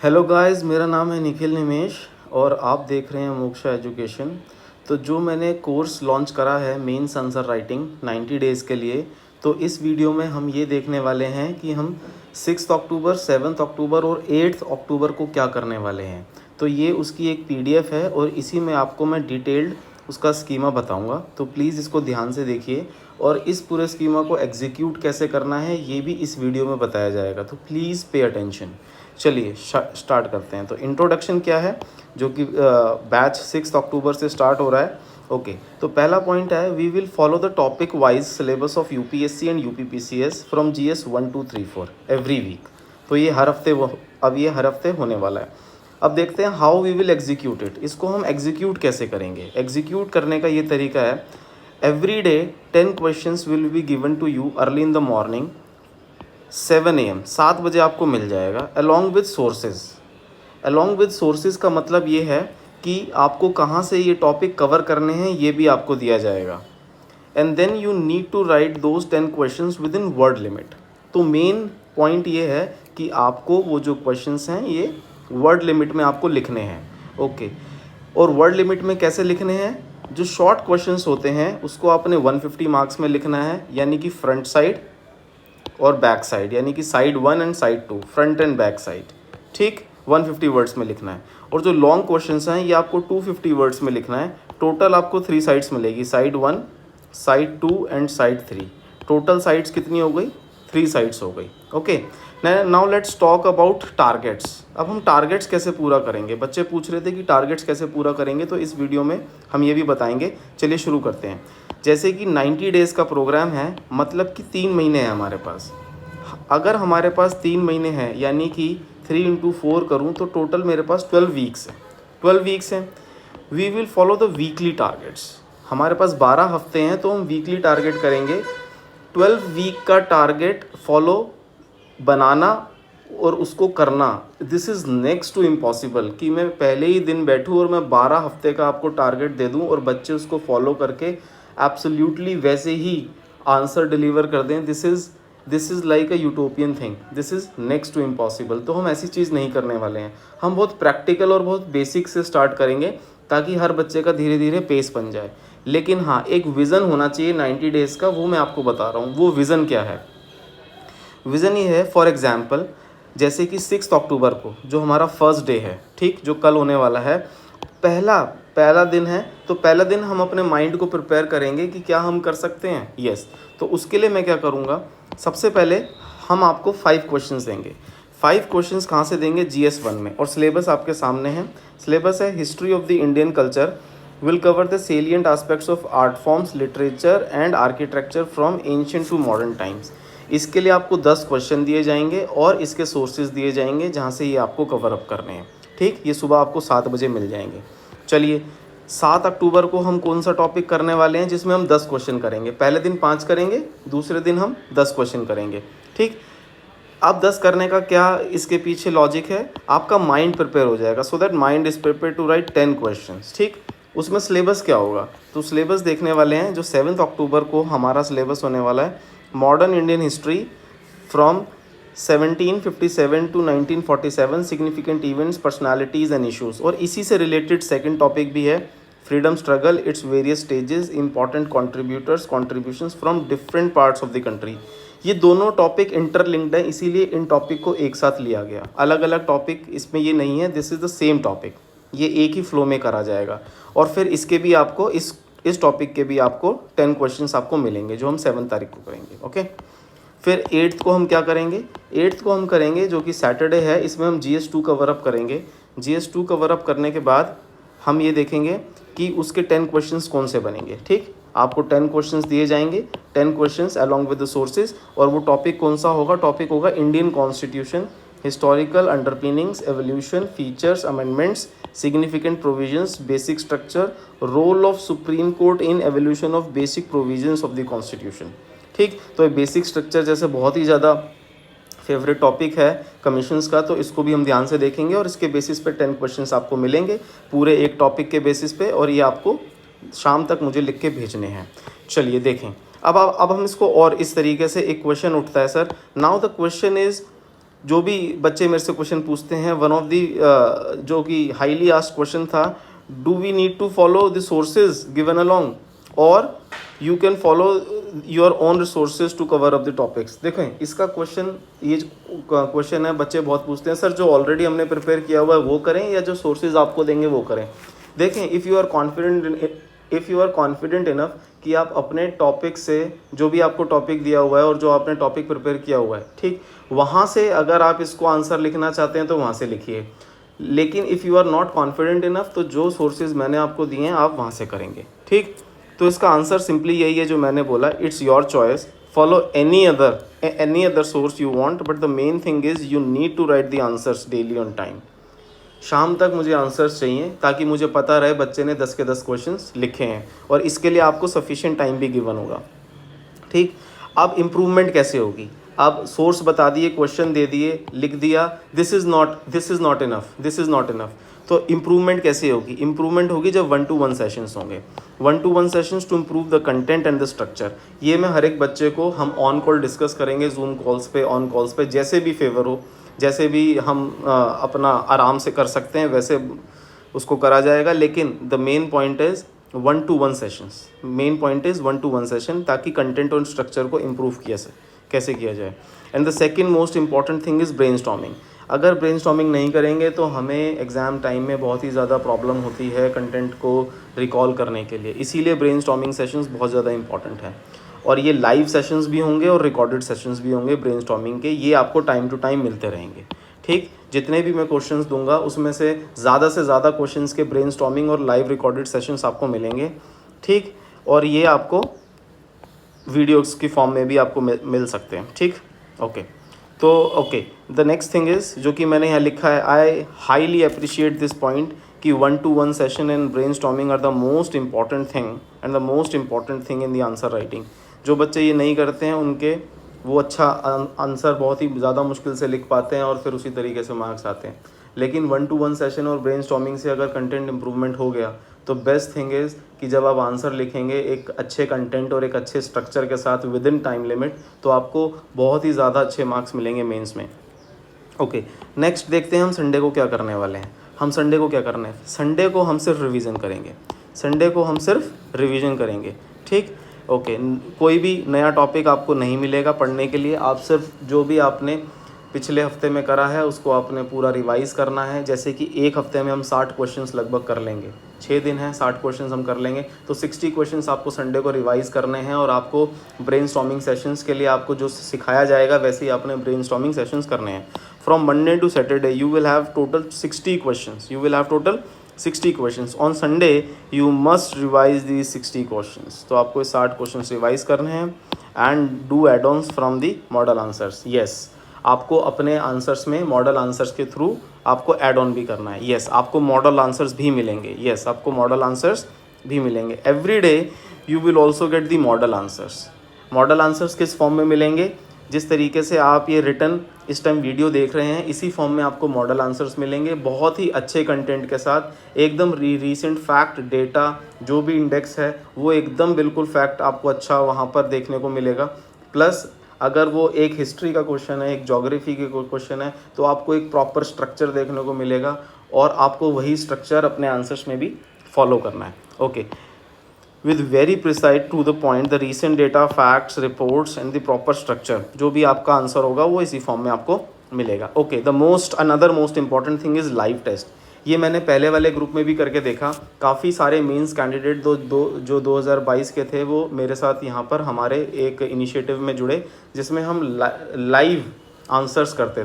Hello guys, मेरा नाम है निखिल निमेश और आप देख रहे हैं मोक्षा एजुकेशन। तो जो मैंने कोर्स लॉन्च करा है मेंस आंसर राइटिंग 90 डेज़ के लिए, तो इस वीडियो में हम ये देखने वाले हैं कि हम 6 अक्टूबर, 7 अक्टूबर और 8 अक्टूबर को क्या करने वाले हैं। तो ये उसकी एक पीडीएफ है और इसी में आपको मैं डिटेल्ड उसका स्कीमा बताऊंगा। तो प्लीज़ इसको ध्यान से देखिए और इस पूरे स्कीमा को एग्जीक्यूट कैसे करना है ये भी इस वीडियो में बताया जाएगा। तो प्लीज़ पे अटेंशन। चलिए स्टार्ट करते हैं। तो इंट्रोडक्शन क्या है, जो कि बैच 6 अक्टूबर से स्टार्ट हो रहा है। ओके, तो पहला पॉइंट है, we will follow the topic wise syllabus of UPSC and UPPCS from GS 1 2 3 4 every week. तो ये हर हफ्ते ये हर हफ्ते होने वाला है। अब देखते हैं how we will execute it. इसको हम एग्जीक्यूट कैसे करेंगे। एग्जीक्यूट करने का ये तरीका है, every day 10 questions will be given to you early in the morning 7 AM, 7 बजे आपको मिल जाएगा। Along with sources. Along with sources का मतलब ये है कि आपको कहाँ से ये टॉपिक कवर करने हैं ये भी आपको दिया जाएगा। And then you need to write those 10 questions within word limit. तो मेन पॉइंट ये है कि आपको वो जो क्वेश्चंस हैं ये वर्ड लिमिट में आपको लिखने हैं। ओके, और वर्ड लिमिट में कैसे लिखने हैं, जो शॉर्ट क्वेश्चंस होते हैं उसको आपने 150 मार्क्स में लिखना है, यानी कि फ्रंट साइड और बैक साइड, यानी कि side 1 and side 2, front end back side. ठीक, 150 वर्ड्स में लिखना है। और जो लॉन्ग क्वेश्चंस हैं ये आपको 250 वर्ड्स में लिखना है। टोटल आपको 3 साइड्स मिलेगी, side 1, side 2 and side 3। Total sides कितनी हो गई, 3 साइड्स हो गई। Okay, now let's talk about targets. अब हम टारगेट्स कैसे पूरा करेंगे, बच्चे पूछ रहे थे कि टारगेट्स कैसे पूरा करेंगे, तो इस वीडियो में हम ये भी बताएंगे। चलिए शुरू करते हैं। जैसे कि 90 डेज़ का प्रोग्राम है, मतलब कि 3 महीने हैं हमारे पास। अगर हमारे पास 3 महीने हैं, यानी कि 3 × 4 करूँ तो टोटल मेरे पास 12 वीक्स है। 12 वीक्स हैं। We will follow the weekly targets. हमारे पास 12 हफ्ते हैं तो हम वीकली टारगेट करेंगे। 12 वीक का टारगेट फॉलो बनाना और उसको करना, this is next to impossible कि मैं पहले ही दिन बैठूँ और मैं 12 हफ्ते का आपको टारगेट दे दूँ और बच्चे उसको फॉलो करके एब्सोल्युटली वैसे ही आंसर डिलीवर कर दें। This is like a utopian thing, this is next to impossible. तो हम ऐसी चीज़ नहीं करने वाले हैं। हम बहुत प्रैक्टिकल और बहुत बेसिक से स्टार्ट करेंगे ताकि हर बच्चे का धीरे धीरे पेस बन जाए। लेकिन हाँ, एक विज़न होना चाहिए 90 डेज़ का, वो मैं आपको बता रहा हूँ। वो विज़न क्या है, विज़न ये है, फॉर एग्जाम्पल जैसे कि 6 अक्टूबर को जो हमारा फर्स्ट डे है, ठीक, जो कल होने वाला है, पहला दिन है। तो पहला दिन हम अपने माइंड को प्रिपेयर करेंगे कि क्या हम कर सकते हैं। यस, तो उसके लिए मैं क्या करूँगा, सबसे पहले हम आपको 5 क्वेश्चंस देंगे। 5 क्वेश्चंस कहाँ से देंगे, GS1 में। और सिलेबस आपके सामने है। सिलेबस है, history of the Indian culture will cover the salient aspects of art forms, literature and architecture from ancient to modern times। इसके लिए आपको 10 क्वेश्चन दिए जाएंगे और इसके सोर्सेज दिए जाएंगे जहाँ से ये आपको कवर अप करने हैं। ठीक, ये सुबह आपको 7 बजे मिल जाएंगे। चलिए, 7 अक्टूबर को हम कौन सा टॉपिक करने वाले हैं जिसमें हम 10 क्वेश्चन करेंगे। पहले दिन 5 करेंगे, दूसरे दिन हम 10 क्वेश्चन करेंगे। ठीक, अब 10 करने का क्या इसके पीछे लॉजिक है, आपका माइंड प्रिपेयर हो जाएगा, so that mind is prepare to write 10 questions. ठीक, उसमें सिलेबस क्या होगा, तो सिलेबस देखने वाले हैं। जो 7 अक्टूबर को हमारा सिलेबस होने वाला है, modern Indian history from 1757 to 1947, significant events, personalities and issues. और इसी से रिलेटेड सेकंड टॉपिक भी है, freedom struggle, its various stages, important contributions from different parts of the country. ये दोनों टॉपिक इंटरलिंक्ड है, इसीलिए इन टॉपिक को एक साथ लिया गया। अलग अलग टॉपिक इसमें ये नहीं है, this is the same topic, ये एक ही फ्लो में करा जाएगा। और फिर इसके भी आपको इस टॉपिक के भी आपको 10 क्वेश्चंस आपको मिलेंगे जो हम 7 तारीख को करेंगे। ओके, फिर 8th को हम क्या करेंगे, 8th को हम करेंगे जो कि सैटरडे है, इसमें हम GS2 कवर अप करेंगे। GS2 कवर अप करने के बाद हम ये देखेंगे कि उसके 10 क्वेश्चंस कौन से बनेंगे। ठीक, आपको 10 क्वेश्चंस दिए जाएंगे, 10 questions along with the sources. और वो टॉपिक कौन सा होगा, टॉपिक होगा Indian constitution, historical underpinnings, evolution, features, amendments, significant provisions, basic structure, role of Supreme Court in evolution of basic provisions of the constitution. ठीक, तो ये बेसिक स्ट्रक्चर जैसे बहुत ही ज़्यादा फेवरेट टॉपिक है कमीशंस का, तो इसको भी हम ध्यान से देखेंगे और इसके बेसिस पे 10 क्वेश्चंस आपको मिलेंगे पूरे एक टॉपिक के बेसिस पे, और ये आपको शाम तक मुझे लिख के भेजने हैं। चलिए देखें, अब हम इसको और इस तरीके से एक क्वेश्चन उठता है, sir now the question is जो भी बच्चे मेरे से क्वेश्चन पूछते हैं, वन ऑफ दी जो कि हाईली आस्क्ड क्वेश्चन था, do we need to follow the sources given along और you can follow your own resources to cover up the topics. देखें इसका क्वेश्चन, ये क्वेश्चन है, बच्चे बहुत पूछते हैं सर जो ऑलरेडी हमने प्रिपेयर किया हुआ है वो करें या जो सोर्सेज आपको देंगे वो करें। देखें if you are confident enough कि आप अपने टॉपिक से, जो भी आपको टॉपिक दिया हुआ है और जो आपने टॉपिक प्रिपेयर किया हुआ है, ठीक, वहाँ से अगर आप इसको आंसर लिखना चाहते हैं तो वहाँ से लिखिए। लेकिन if you are not confident enough तो जो सोर्सेज मैंने आपको दिए हैं आप वहाँ से करेंगे, ठीक। तो इसका आंसर सिंपली यही है जो मैंने बोला, it's your choice, follow any other source you want, but the main thing is you need to write the answers daily on time. शाम तक मुझे आंसर्स चाहिए ताकि मुझे पता रहे बच्चे ने 10 के 10 क्वेश्चंस लिखे हैं, और इसके लिए आपको सफिशिएंट टाइम भी गिवन होगा, ठीक। अब इम्प्रूवमेंट कैसे होगी? अब सोर्स बता दिए, क्वेश्चन दे दिए, लिख दिया, दिस इज़ नॉट इनफ। तो इम्प्रूवमेंट कैसे होगी? इम्प्रूवमेंट होगी जब 1-to-1 सेशंस होंगे, 1-to-1 sessions to improve the content and the structure. ये मैं हर एक बच्चे को हम ऑन कॉल डिस्कस करेंगे, जूम कॉल्स पे, ऑन कॉल्स पे, जैसे भी फेवर हो, जैसे भी हम अपना आराम से कर सकते हैं वैसे उसको करा जाएगा। लेकिन the main point is 1-to-1 sessions, main point is 1-to-1 session, ताकि कंटेंट और स्ट्रक्चर को इम्प्रूव कैसे किया जाए। And the second most important thing is brainstorming. अगर ब्रेनस्टॉर्मिंग नहीं करेंगे तो हमें एग्ज़ाम टाइम में बहुत ही ज़्यादा प्रॉब्लम होती है कंटेंट को रिकॉल करने के लिए, इसीलिए ब्रेनस्टॉर्मिंग सेशंस बहुत ज़्यादा इंपॉर्टेंट है। और ये लाइव सेशंस भी होंगे और रिकॉर्डेड सेशंस भी होंगे ब्रेनस्टॉर्मिंग के, ये आपको टाइम टू टाइम मिलते रहेंगे, ठीक। जितने भी मैं क्वेश्चंस दूंगा उसमें से ज़्यादा क्वेश्चंस के ब्रेनस्टॉर्मिंग और लाइव रिकॉर्डेड सेशंस आपको मिलेंगे, ठीक। और ये आपको वीडियोस की फॉर्म में भी आपको मिल सकते हैं, ठीक। Okay, the next thing is, जो कि मैंने यहाँ लिखा है, I highly appreciate this point कि 1-to-1 session and brainstorming are the most important thing and the most important thing in the answer writing. जो बच्चे ये नहीं करते हैं उनके वो अच्छा आंसर बहुत ही ज़्यादा मुश्किल से लिख पाते हैं और फिर उसी तरीके से मार्क्स आते हैं। लेकिन 1-to-1 सेशन और ब्रेनस्टॉर्मिंग से अगर कंटेंट इंप्रूवमेंट हो गया तो बेस्ट थिंग इज़ कि जब आप आंसर लिखेंगे एक अच्छे कंटेंट और एक अच्छे स्ट्रक्चर के साथ विद इन टाइम लिमिट, तो आपको बहुत ही ज़्यादा अच्छे मार्क्स मिलेंगे मेंस में। ओके, नेक्स्ट देखते हैं हम संडे को क्या करने वाले हैं। संडे को हम सिर्फ रिवीजन करेंगे, ठीक। ओके, कोई भी नया टॉपिक आपको नहीं मिलेगा पढ़ने के लिए, आप सिर्फ जो भी आपने पिछले हफ्ते में करा है उसको आपने पूरा रिवाइज करना है। जैसे कि एक हफ्ते में हम 60 क्वेश्चंस लगभग कर लेंगे, 6 दिन हैं, 60 क्वेश्चंस हम कर लेंगे, तो 60 क्वेश्चंस आपको संडे को रिवाइज करने हैं। और आपको ब्रेनस्टॉर्मिंग सेशंस के लिए आपको जो सिखाया जाएगा वैसे ही आपने ब्रेनस्टॉर्मिंग सेशंस करने हैं। From Monday to Saturday you will have total 60 questions. On Sunday you must revise the 60 questions. तो आपको 60 क्वेश्चंस रिवाइज करने हैं and do add ons from the model answers. Yes, आपको अपने आंसर्स में मॉडल आंसर्स के थ्रू आपको add on भी करना है। यस, आपको मॉडल आंसर्स भी मिलेंगे। Every day you will also get the model answers किस फॉर्म में मिलेंगे? जिस तरीके से आप ये रिटर्न इस टाइम वीडियो देख रहे हैं, इसी फॉर्म में आपको मॉडल आंसर्स मिलेंगे, बहुत ही अच्छे कंटेंट के साथ, एकदम रीसेंट फैक्ट डेटा, जो भी इंडेक्स है वो एकदम बिल्कुल फैक्ट आपको अच्छा वहाँ पर देखने को मिलेगा। प्लस अगर वो एक हिस्ट्री का क्वेश्चन है, एक ज्योग्राफी के क्वेश्चन है, तो आपको एक प्रॉपर स्ट्रक्चर देखने को मिलेगा और आपको वही स्ट्रक्चर अपने आंसर्स में भी फॉलो करना है। Okay, with very precise to the point, the recent data, facts, reports and the proper structure, जो भी आपका आंसर होगा वो इसी फॉर्म में आपको मिलेगा। Okay, another most important thing is live test. ये मैंने पहले वाले ग्रुप में भी करके देखा, काफ़ी सारे मेंस कैंडिडेट जो 2022 के थे वो मेरे साथ यहाँ पर हमारे एक इनिशिएटिव में जुड़े, जिसमें हम लाइव आंसर्स करते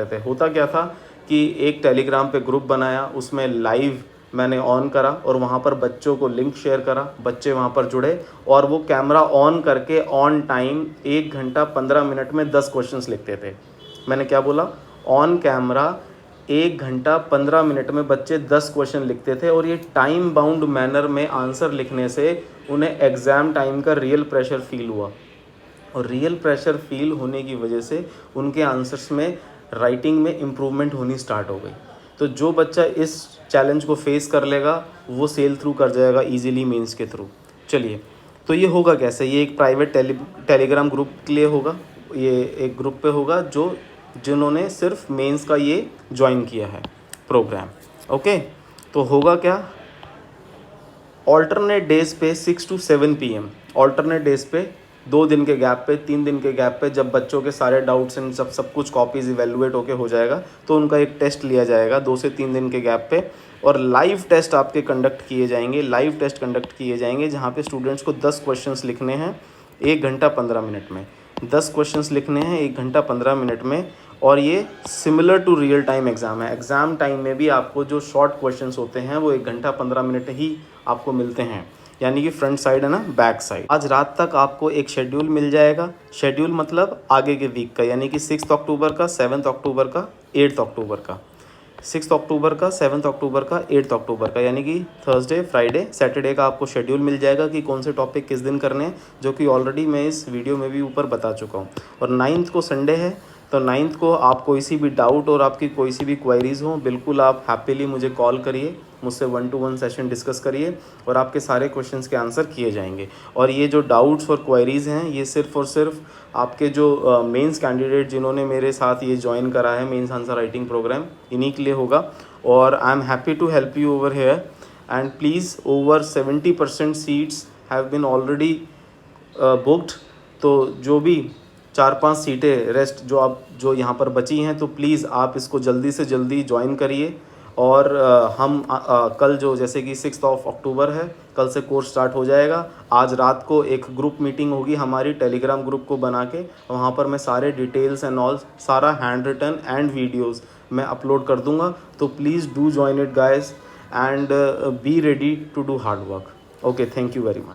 थे। होता क्या था कि एक टेलीग्राम पे ग्रुप बनाया, उसमें लाइव मैंने ऑन करा और वहाँ पर बच्चों को लिंक शेयर करा, बच्चे वहाँ पर जुड़े और वो कैमरा ऑन करके ऑन टाइम 1 घंटा 15 मिनट में 10 क्वेश्चंस लिखते थे। मैंने क्या बोला? ऑन कैमरा 1 घंटा 15 मिनट में बच्चे 10 क्वेश्चन लिखते थे और ये टाइम बाउंड मैनर में आंसर लिखने से उन्हें एग्ज़ाम टाइम का रियल प्रेशर फील हुआ और रियल प्रेशर फील होने की वजह से उनके आंसर्स में राइटिंग में इम्प्रूवमेंट होनी स्टार्ट हो गई। तो जो बच्चा इस चैलेंज को फेस कर लेगा वो सेल थ्रू कर जाएगा इजीली मेंस के थ्रू। चलिए, तो ये होगा कैसे? ये एक प्राइवेट टेलीग्राम ग्रुप के लिए होगा, ये एक ग्रुप पे होगा जो जिन्होंने सिर्फ मेंस का ये ज्वाइन किया है प्रोग्राम। ओके, तो होगा क्या, ऑल्टरनेट डेज पे 6 to 7 PM, ऑल्टरनेट डेज पे 2 दिन के गैप पे, 3 दिन के गैप पे, जब बच्चों के सारे डाउट्स एंड सब कुछ कॉपीज इवेलुएट होके हो जाएगा तो उनका एक टेस्ट लिया जाएगा 2 से 3 दिन के गैप पे, और लाइव टेस्ट आपके कंडक्ट किए जाएंगे। लाइव टेस्ट कंडक्ट किए जाएंगे जहाँ पे स्टूडेंट्स को 10 क्वेश्चंस लिखने हैं 1 घंटा 15 मिनट में। 10 क्वेश्चंस लिखने हैं 1 घंटा 15 मिनट में, और ये similar to real time exam है। एग्ज़ाम टाइम में भी आपको जो शॉर्ट क्वेश्चंस होते हैं वो 1 घंटा 15 मिनट ही आपको मिलते हैं, यानी कि फ्रंट साइड है ना, बैक साइड। आज रात तक आपको एक शेड्यूल मिल जाएगा। शेड्यूल मतलब आगे के वीक का, यानी कि 6 अक्टूबर का, 7 अक्टूबर का, 8 अक्टूबर का, 6 अक्टूबर का, 7 अक्टूबर का, 8 अक्टूबर का, यानी कि थर्सडे, फ्राइडे, सैटरडे का आपको शेड्यूल मिल जाएगा कि कौन से टॉपिक किस दिन करने हैं, जो कि ऑलरेडी मैं इस वीडियो में भी ऊपर बता चुका हूँ। और 9th को संडे है, तो 9th को आप कोई सी भी डाउट और आपकी कोई सी भी क्वेरीज़ हो, बिल्कुल आप हैप्पीली मुझे कॉल करिए, मुझसे 1-to-1 सेशन डिस्कस करिए और आपके सारे क्वेश्चंस के आंसर किए जाएंगे। और ये जो डाउट्स और क्वेरीज़ हैं ये सिर्फ़ और सिर्फ आपके जो मेंस कैंडिडेट जिन्होंने मेरे साथ ये ज्वाइन करा है मेंस आंसर राइटिंग प्रोग्राम, इन्हीं के लिए होगा। और I am happy to help you over here, and please over 70% seats have been already booked. तो जो भी 4-5 सीटें रेस्ट जो यहाँ पर बची हैं, तो प्लीज़ आप इसको जल्दी से जल्दी ज्वाइन करिए। और हम कल जो, जैसे कि 6 अक्टूबर है, कल से कोर्स स्टार्ट हो जाएगा। आज रात को एक ग्रुप मीटिंग होगी हमारी, टेलीग्राम ग्रुप को बना के, वहाँ पर मैं सारे डिटेल्स एंड ऑल, सारा हैंड रिटन एंड वीडियोज़ मैं अपलोड कर दूँगा। तो please do join it guys and be ready to do hard work. Okay, thank you very much.